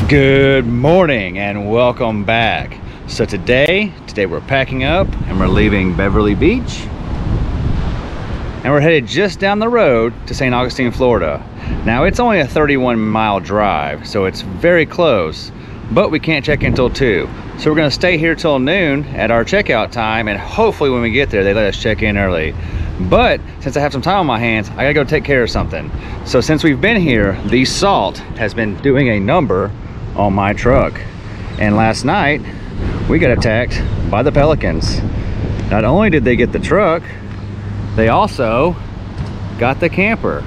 Good morning and welcome back. So today we're packing up and we're leaving Beverly Beach and we're headed just down the road to St. Augustine, Florida. Now it's only a 31-mile drive, so it's very close, but we can't check in till 2. So we're gonna stay here till noon at our checkout time, and hopefully when we get there they let us check in early. But since I have some time on my hands, I gotta go take care of something. So since we've been here, the salt has been doing a number on my truck. And last night, we got attacked by the pelicans. Not only did they get the truck, they also got the camper.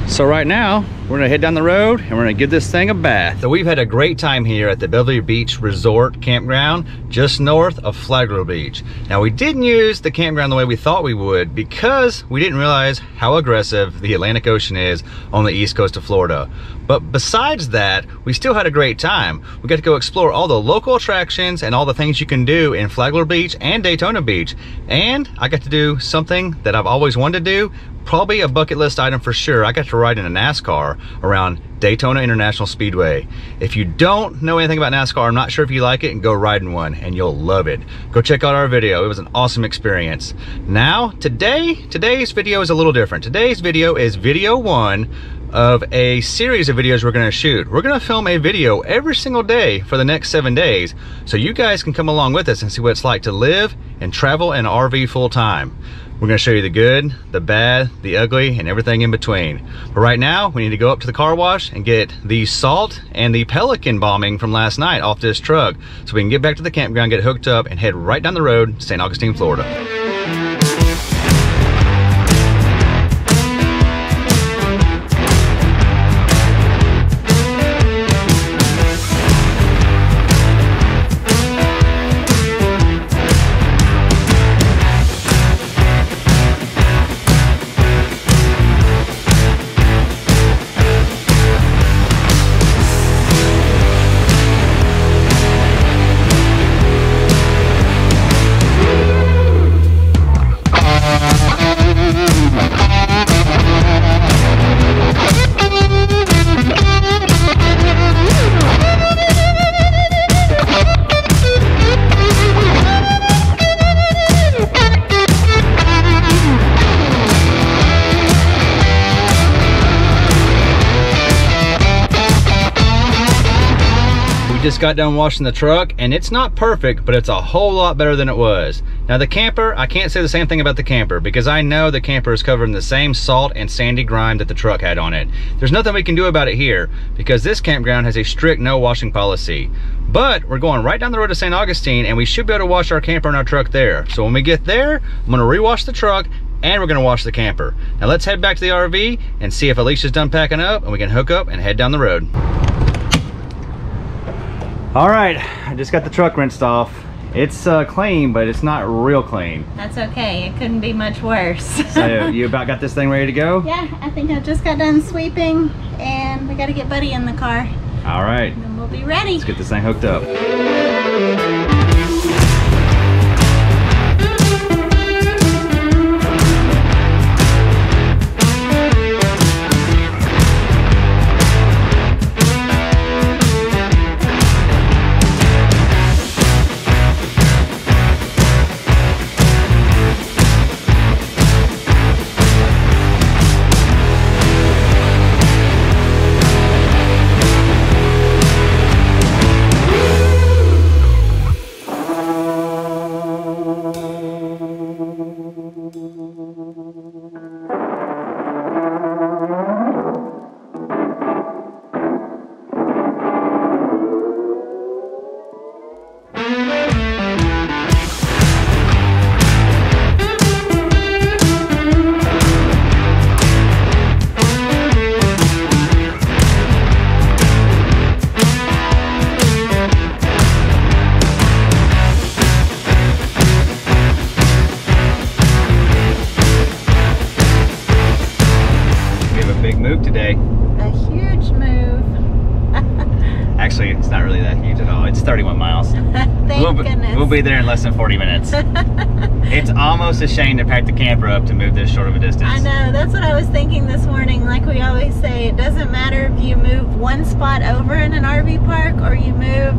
So right now, we're gonna head down the road and we're gonna give this thing a bath. So we've had a great time here at the Beverly Beach Resort Campground, just north of Flagler Beach. Now we didn't use the campground the way we thought we would because we didn't realize how aggressive the Atlantic Ocean is on the east coast of Florida. But besides that, we still had a great time. We got to go explore all the local attractions and all the things you can do in Flagler Beach and Daytona Beach. And I got to do something that I've always wanted to do, probably a bucket list item for sure. I got to ride in a NASCAR around Daytona International Speedway. If you don't know anything about NASCAR, I'm not sure if you like it, and go ride in one and you'll love it. Go check out our video. It was an awesome experience. Now, today's video is a little different. Today's video is video 1 of a series of videos we're gonna shoot. We're gonna film a video every single day for the next 7 days, so you guys can come along with us and see what it's like to live and travel in an RV full time. We're gonna show you the good, the bad, the ugly, and everything in between. But right now, we need to go up to the car wash and get the salt and the pelican bombing from last night off this truck, so we can get back to the campground, get hooked up, and head right down the road to St. Augustine, Florida. Just got done washing the truck, and it's not perfect, but it's a whole lot better than it was. Now the camper, I can't say the same thing about the camper because I know the camper is covered in the same salt and sandy grime that the truck had on it. There's nothing we can do about it here because this campground has a strict no washing policy. But we're going right down the road to St. Augustine, and we should be able to wash our camper and our truck there. So when we get there, I'm gonna rewash the truck and we're gonna wash the camper. Now let's head back to the RV and see if Alicia's done packing up and we can hook up and head down the road. All right, I just got the truck rinsed off. It's clean, but it's not real clean. That's okay, it couldn't be much worse. So you about got this thing ready to go? Yeah, I think I just got done sweeping and we gotta get Buddy in the car. All right. And then we'll be ready. Let's get this thing hooked up. house. Thank goodness. We'll be there in less than 40 minutes. It's almost a shame to pack the camper up to move this short of a distance. I know, that's what I was thinking this morning. Like we always say, it doesn't matter if you move one spot over in an RV park or you move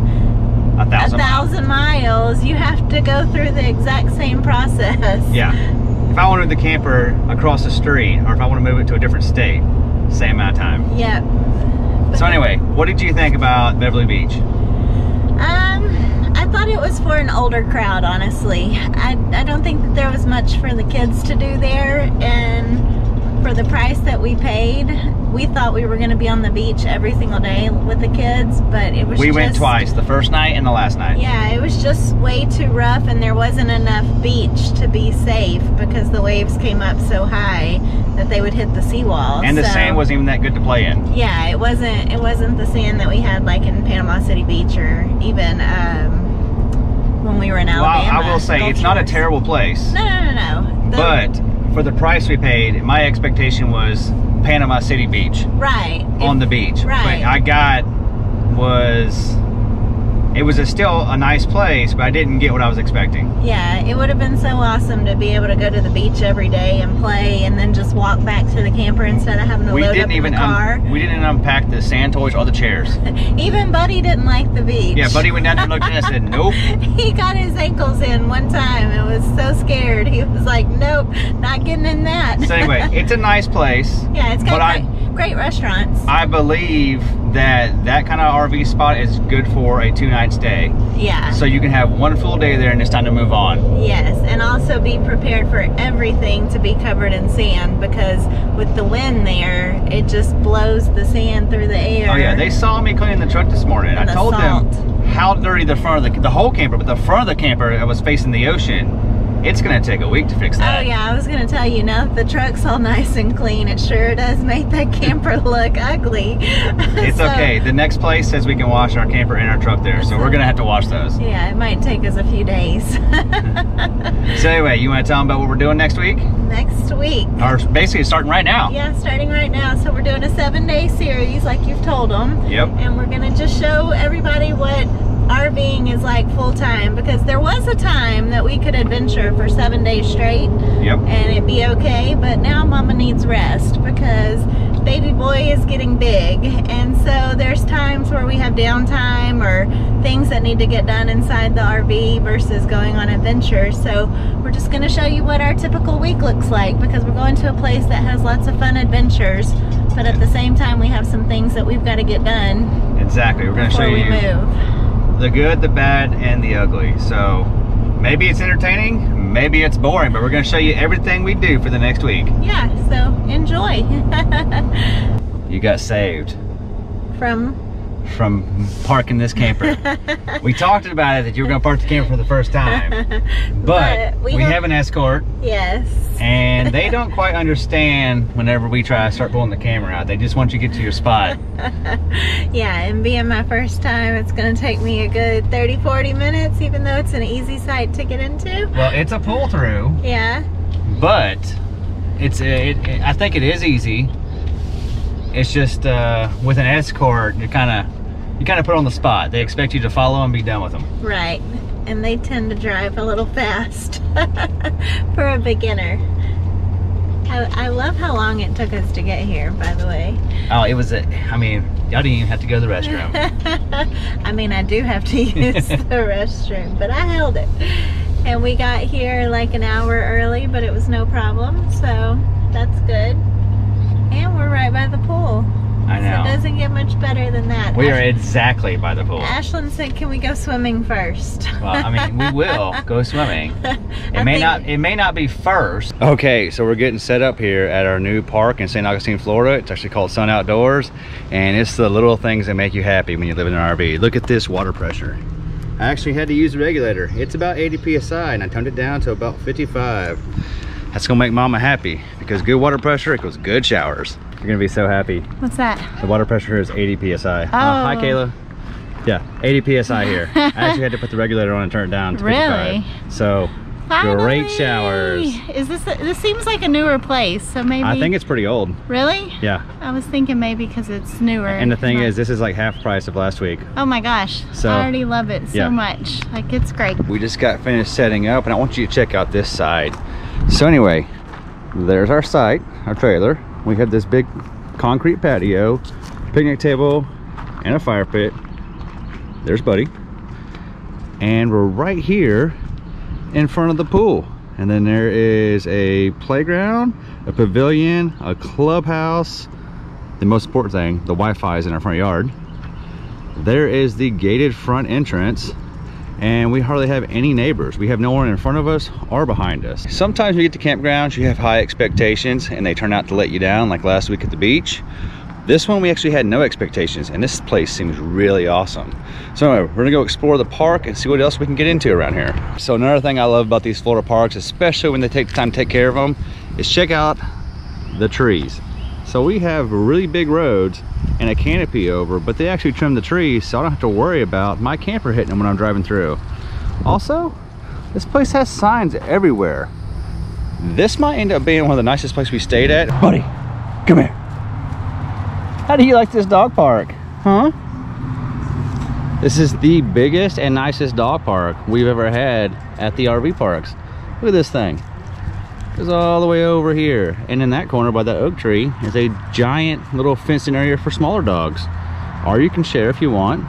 1,000 miles. You have to go through the exact same process. Yeah. If I want to move the camper across the street, or if I want to move it to a different state, same amount of time. Yep. So anyway, what did you think about Beverly Beach? I thought it was for an older crowd, honestly. I don't think that there was much for the kids to do there, and for the price that we paid, we thought we were going to be on the beach every single day with the kids, but it was We went twice, the first night and the last night. Yeah, it was just way too rough, and there wasn't enough beach to be safe because the waves came up so high that they would hit the seawall. And the sand wasn't even that good to play in. Yeah, it wasn't the sand that we had like in Panama City Beach or even when we were in Alabama. Well, I will say, it's not a terrible place. No. But for the price we paid, my expectation was Panama City Beach. Right. On the beach. Right. What I got was, it was still a nice place, but I didn't get what I was expecting. Yeah, it would have been so awesome to be able to go to the beach every day and play and then just walk back to the camper instead of having to load up in the car. We didn't unpack the sand toys or the chairs. Even Buddy didn't like the beach. Yeah, Buddy went down there and looked at it and said, nope. He got his ankles in one time and was so scared. He was like, nope, not getting in that. So anyway, it's a nice place. Yeah, it's got great restaurants. I believe that kind of RV spot is good for a 2-night stay. Yeah. So you can have one full day there and it's time to move on. Yes, and also be prepared for everything to be covered in sand, because with the wind there, it just blows the sand through the air. Oh yeah, they saw me cleaning the truck this morning. I told them how dirty the front of the whole camper, but the front of the camper was facing the ocean. It's gonna take a week to fix that. Oh yeah, I was gonna tell you, now that the truck's all nice and clean, it sure does make that camper look ugly. It's okay. The next place says we can wash our camper and our truck there, so we're gonna have to wash those. Yeah, it might take us a few days. So anyway, you wanna tell them about what we're doing next week? Next week. Or basically starting right now. Yeah, starting right now. So we're doing a 7-day series like you've told them. Yep. And we're gonna just show everybody what RVing is like full time, because there was a time that we could adventure for 7 days straight. Yep. And it'd be okay, but now Mama needs rest because baby boy is getting big, and so there's times where we have downtime or things that need to get done inside the RV versus going on adventures. So we're just going to show you what our typical week looks like, because we're going to a place that has lots of fun adventures, but at the same time we have some things that we've got to get done. Exactly. We're going to show you the good, the bad, and the ugly. So maybe it's entertaining, maybe it's boring, but we're going to show you everything we do for the next week. Yeah, so enjoy. You got saved from parking this camper. We talked about it, that you were going to park the camper for the first time, but we have an escort. Yes. And they don't quite understand whenever we try to start pulling the camera out. They just want you to get to your spot. Yeah, and being my first time, it's going to take me a good 30-40 minutes, even though it's an easy site to get into. Well, it's a pull through. Yeah. But I think it is easy. It's just with an escort, you kind of put on the spot. They expect you to follow and be done with them. Right. And they tend to drive a little fast for a beginner. I love how long it took us to get here, by the way. Oh, it was I mean, y'all didn't even have to go to the restroom. I mean, I do have to use the restroom, but I held it. And we got here like an hour early, but it was no problem, so that's good. And we're right by the pool. I know. So it doesn't get much better than that. We are exactly by the pool. Ashlyn said, can we go swimming first? Well, I mean, we will go swimming. It may not be first. Okay, so we're getting set up here at our new park in St. Augustine, Florida. It's actually called Sun Outdoors, and it's the little things that make you happy when you live in an RV. Look at this water pressure. I actually had to use the regulator. It's about 80 psi, and I toned it down to about 55. That's gonna make Mama happy, because good water pressure equals good showers. You're gonna be so happy. What's that? The water pressure here is 80 psi. Oh. Hi, Kayla. Yeah, 80 psi here. I actually had to put the regulator on and turn it down to 55. Really? So Finally. Great showers. Is this seems like a newer place, so maybe. I think it's pretty old. Really? Yeah. I was thinking maybe because it's newer. And the thing is, this is like half price of last week. Oh my gosh. So, I already love it so yeah. much. Like, it's great. We just got finished setting up and I want you to check out this side. So anyway, there's our site, our trailer. We have this big concrete patio, picnic table, and a fire pit. There's Buddy. And we're right here in front of the pool. And then there is a playground, a pavilion, a clubhouse. The most important thing, the Wi-Fi is in our front yard. There is the gated front entrance, and we hardly have any neighbors. We have no one in front of us or behind us. Sometimes we get to campgrounds, you have high expectations and they turn out to let you down, like last week at the beach. This one we actually had no expectations, and this place seems really awesome. So anyway, we're gonna go explore the park and see what else we can get into around here. So another thing I love about these Florida parks, especially when they take the time to take care of them, is check out the trees. So we have really big roads and a canopy over, but they actually trim the trees so I don't have to worry about my camper hitting them when I'm driving through. Also, this place has signs everywhere. This might end up being one of the nicest places we stayed at. Buddy, come here. How do you like this dog park? Huh? This is the biggest and nicest dog park we've ever had at the RV parks. Look at this thing. It goes all the way over here. And in that corner by that oak tree is a giant little fenced-in area for smaller dogs. Or you can share if you want.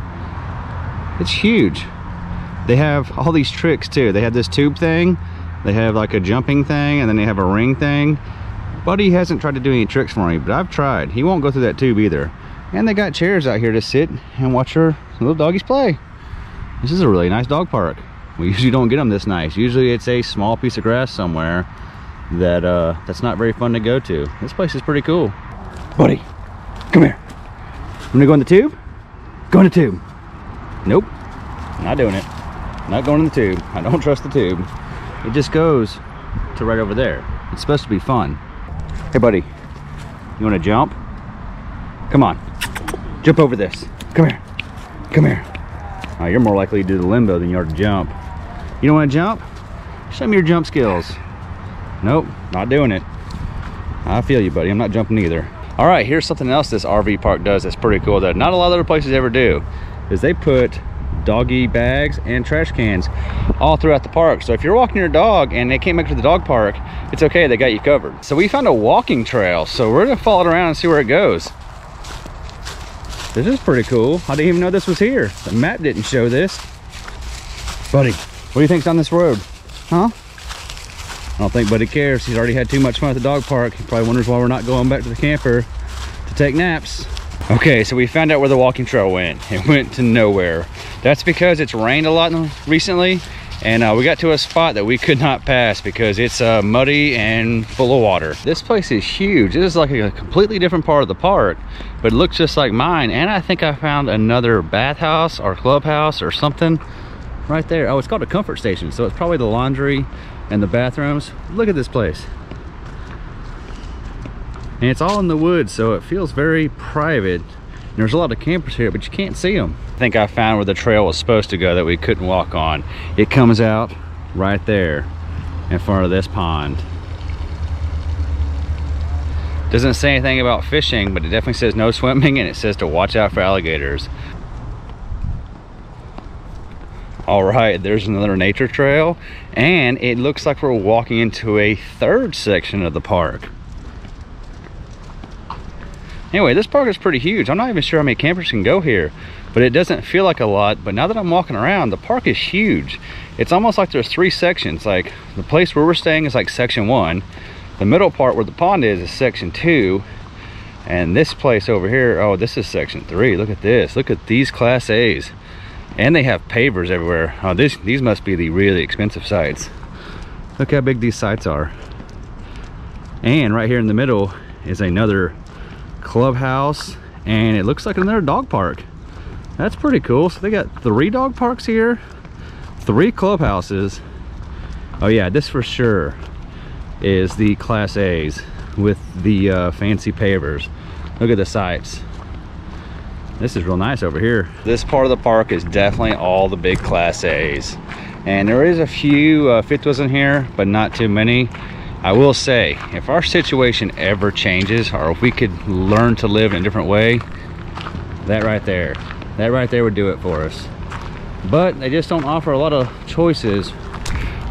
It's huge. They have all these tricks too. They have this tube thing. They have like a jumping thing, and then they have a ring thing. Buddy hasn't tried to do any tricks for me, but I've tried. He won't go through that tube either. And they got chairs out here to sit and watch our little doggies play. This is a really nice dog park. We usually don't get them this nice. Usually it's a small piece of grass somewhere that that's not very fun to go to. This place is pretty cool. Buddy, come here. I'm gonna go in the tube? Go in the tube. Nope, not doing it. Not going in the tube. I don't trust the tube. It just goes to right over there. It's supposed to be fun. Hey buddy, you wanna jump? Come on, jump over this. Come here, come here. Oh, you're more likely to do the limbo than you are to jump. You don't wanna jump? Show me your jump skills. Nope, not doing it. I feel you, buddy, I'm not jumping either. All right, here's something else this RV park does that's pretty cool that not a lot of other places ever do, is they put doggy bags and trash cans all throughout the park. So if you're walking your dog and they can't make it to the dog park, it's okay, they got you covered. So we found a walking trail, so we're gonna follow it around and see where it goes. This is pretty cool. I didn't even know this was here. The map didn't show this. Buddy, what do you think's on this road? Huh? I don't think Buddy cares. He's already had too much fun at the dog park. He probably wonders why we're not going back to the camper to take naps. Okay, so we found out where the walking trail went. It went to nowhere. That's because it's rained a lot recently, and we got to a spot that we could not pass because it's muddy and full of water. This place is huge. This is like a completely different part of the park, but it looks just like mine. And I think I found another bathhouse or clubhouse or something right there. Oh, it's called a comfort station, so it's probably the laundry and the bathrooms. Look at this place. And it's all in the woods, so it feels very private. And there's a lot of campers here, but you can't see them. I think I found where the trail was supposed to go that we couldn't walk on. It comes out right there in front of this pond. Doesn't say anything about fishing, but it definitely says no swimming, and it says to watch out for alligators. All right, there's another nature trail, and it looks like we're walking into a third section of the park. Anyway, this park is pretty huge. I'm not even sure how many campers can go here, but it doesn't feel like a lot. But now that I'm walking around, the park is huge. It's almost like there's three sections. Like the place where we're staying is like section 1. The middle part where the pond is section 2. And this place over here, oh, this is section 3. Look at this. Look at these Class A's. And they have pavers everywhere. Oh, these must be the really expensive sites. Look how big these sites are. And right here in the middle is another clubhouse, and it looks like another dog park. That's pretty cool. So they got 3 dog parks here, 3 clubhouses. Oh yeah, this for sure is the Class A's with the fancy pavers. Look at the sites. This is real nice over here. This part of the park is definitely all the big Class A's. And there is a few fifth wheels in here, but not too many. I will say, if our situation ever changes, or if we could learn to live in a different way, that right there would do it for us. But they just don't offer a lot of choices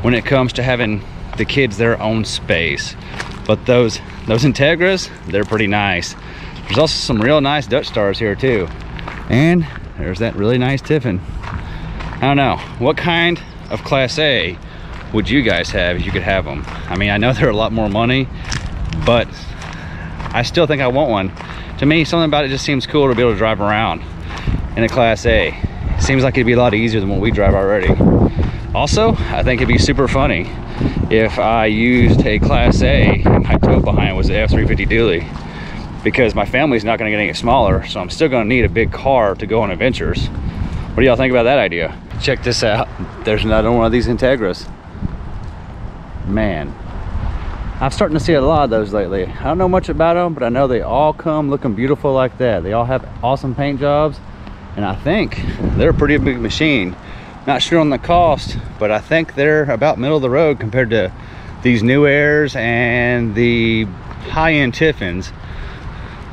when it comes to having the kids their own space. But those Integras, they're pretty nice. There's also some real nice Dutch Stars here too. And there's that really nice Tiffin. I don't know, what kind of Class A would you guys have if you could have them? I mean, I know they're a lot more money, but I still think I want one. To me, something about it just seems cool to be able to drive around in a Class A. It seems like it'd be a lot easier than what we drive already. Also, I think it'd be super funny if I used a Class A and my tow behind was the F350 dually, because my family's not gonna get any smaller, so I'm still gonna need a big car to go on adventures. What do y'all think about that idea? Check this out. There's another one of these Integras. Man, I'm starting to see a lot of those lately. I don't know much about them, but I know they all come looking beautiful like that. They all have awesome paint jobs, and I think they're a pretty big machine. Not sure on the cost, but I think they're about middle of the road compared to these New Airs and the high-end Tiffins.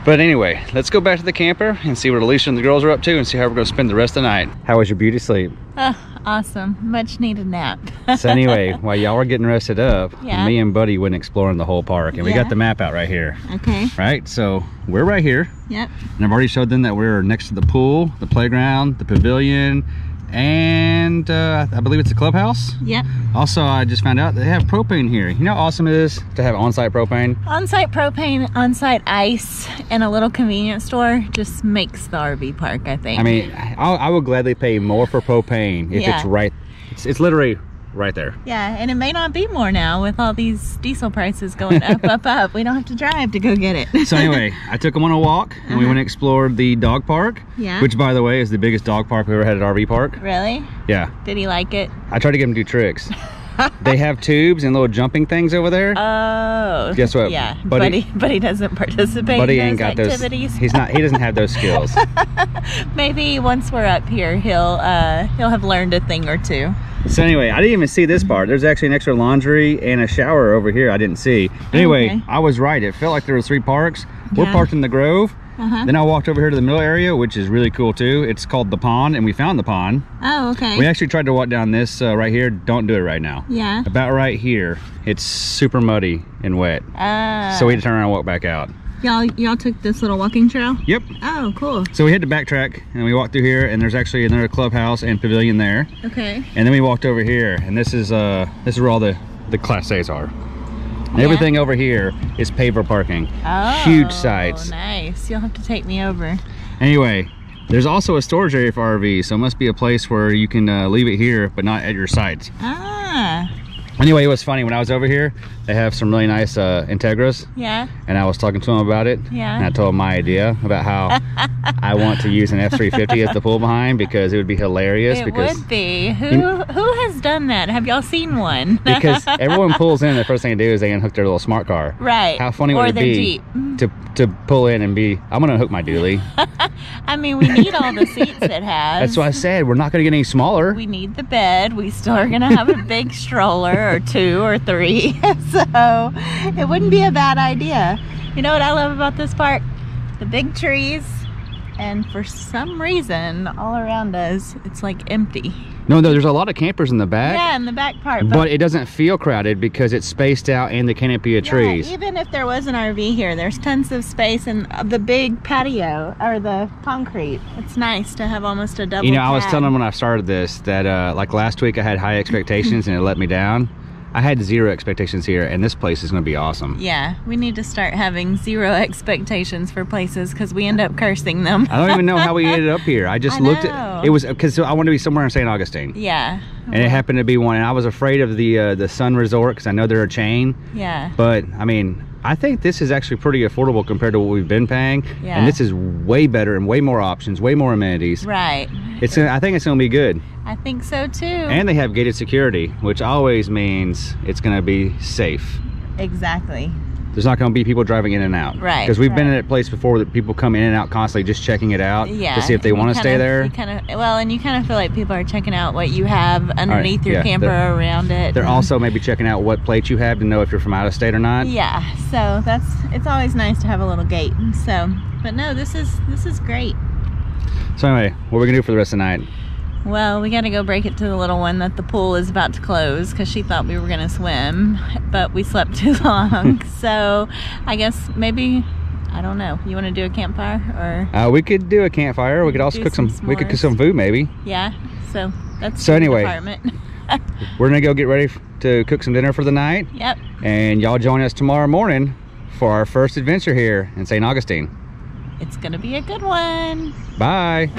But anyway, let's go back to the camper and see what Alicia and the girls are up to and see how we're gonna spend the rest of the night. How was your beauty sleep? Oh, awesome. Much needed nap. So anyway, while y'all were getting rested up, me and Buddy went exploring the whole park, and we got the map out right here. Okay. Right, so we're right here. Yep. And I've already showed them that we're next to the pool, the playground, the pavilion, and I believe it's a clubhouse. Yep. Also, I just found out they have propane here. You know how awesome it is to have on-site propane? On-site propane, on-site ice, and a little convenience store just makes the RV park, I think. I mean, I would gladly pay more for propane if it's right. It's literally right there. Yeah, and it may not be more now with all these diesel prices going up. We don't have to drive to go get it. So anyway, I took them on a walk, and we went and explored the dog park. Yeah. Which, by the way, is the biggest dog park we ever had at RV park. Really? Yeah. Did he like it? I tried to get him to do tricks. They have tubes and little jumping things over there. Oh. Guess what? Yeah. Buddy doesn't participate Buddy in ain't those got activities. He doesn't have those skills. Maybe once we're up here, he'll have learned a thing or two. So anyway, I didn't even see this part. There's actually an extra laundry and a shower over here I didn't see. But anyway, I was right. It felt like there was 3 parks. We're parked in the Grove. Then I walked over here to the middle area, which is really cool too. It's called the Pond, and we found the pond. Oh, okay. We actually tried to walk down this right here. Don't do it right now. Yeah. About right here, it's super muddy and wet. So we had to turn around and walk back out. Y'all took this little walking trail? Yep. Oh, cool. So we had to backtrack, and we walked through here, and there's actually another clubhouse and pavilion there. Okay. And then we walked over here, and this is where all the Class A's are. And everything over here is paver parking. Oh, huge sites. Nice. You'll have to take me over. Anyway, there's also a storage area for RVs, so it must be a place where you can leave it here, but not at your sites. Ah. Anyway, it was funny when I was over here. They have some really nice Integras. Yeah. And I was talking to them about it. Yeah. And I told them my idea about how I want to use an F350 as the pull behind, because it would be hilarious. It would be. Who has done that? Have y'all seen one? Because everyone pulls in, the first thing they do is they unhook their little smart car. Right. How funny would it be to pull in and be, I'm gonna hook my dually. I mean, we need all the seats it has. That's what I said. We're not gonna get any smaller. We need the bed. We still are gonna have a big stroller or 2 or 3. So it wouldn't be a bad idea. You know what I love about this park? The big trees, and for some reason all around us it's like empty. No, there's a lot of campers in the back. Yeah, in the back part. But it doesn't feel crowded because it's spaced out in the canopy of trees. Even if there was an RV here, there's tons of space in the big patio or the concrete. It's nice to have almost a double. You know, I was telling them when I started this that like last week I had high expectations and it let me down. I had 0 expectations here, and this place is going to be awesome. Yeah, we need to start having 0 expectations for places because we end up cursing them. I don't even know how we ended up here. I just looked at it. Was because I wanted to be somewhere in St. Augustine. Yeah. And it happened to be one, and I was afraid of the Sun Resort because I know they're a chain. Yeah. But I mean, I think this is actually pretty affordable compared to what we've been paying. Yeah. And this is way better and way more options, way more amenities. Right. I think it's going to be good. I think so too. And they have gated security, which always means it's going to be safe. Exactly. there's not going to be people driving in and out. Right. Because we've been at a place before that people come in and out constantly just checking it out to see if they want to stay there. And you kind of feel like people are checking out what you have underneath your camper around it. They're also maybe checking out what plates you have to know if you're from out of state or not. Yeah, so it's always nice to have a little gate. So, but no, this is great. So anyway, what are we going to do for the rest of the night? Well, we got to go break it to the little one that the pool is about to close because she thought we were going to swim, but we slept too long. So I guess maybe, I don't know. You want to do a campfire or? We could do a campfire. We could also cook some. We could cook some food maybe. Yeah. So that's so anyway. Department. We're gonna go get ready to cook some dinner for the night. Yep. And y'all join us tomorrow morning for our first adventure here in St. Augustine. It's gonna be a good one. Bye.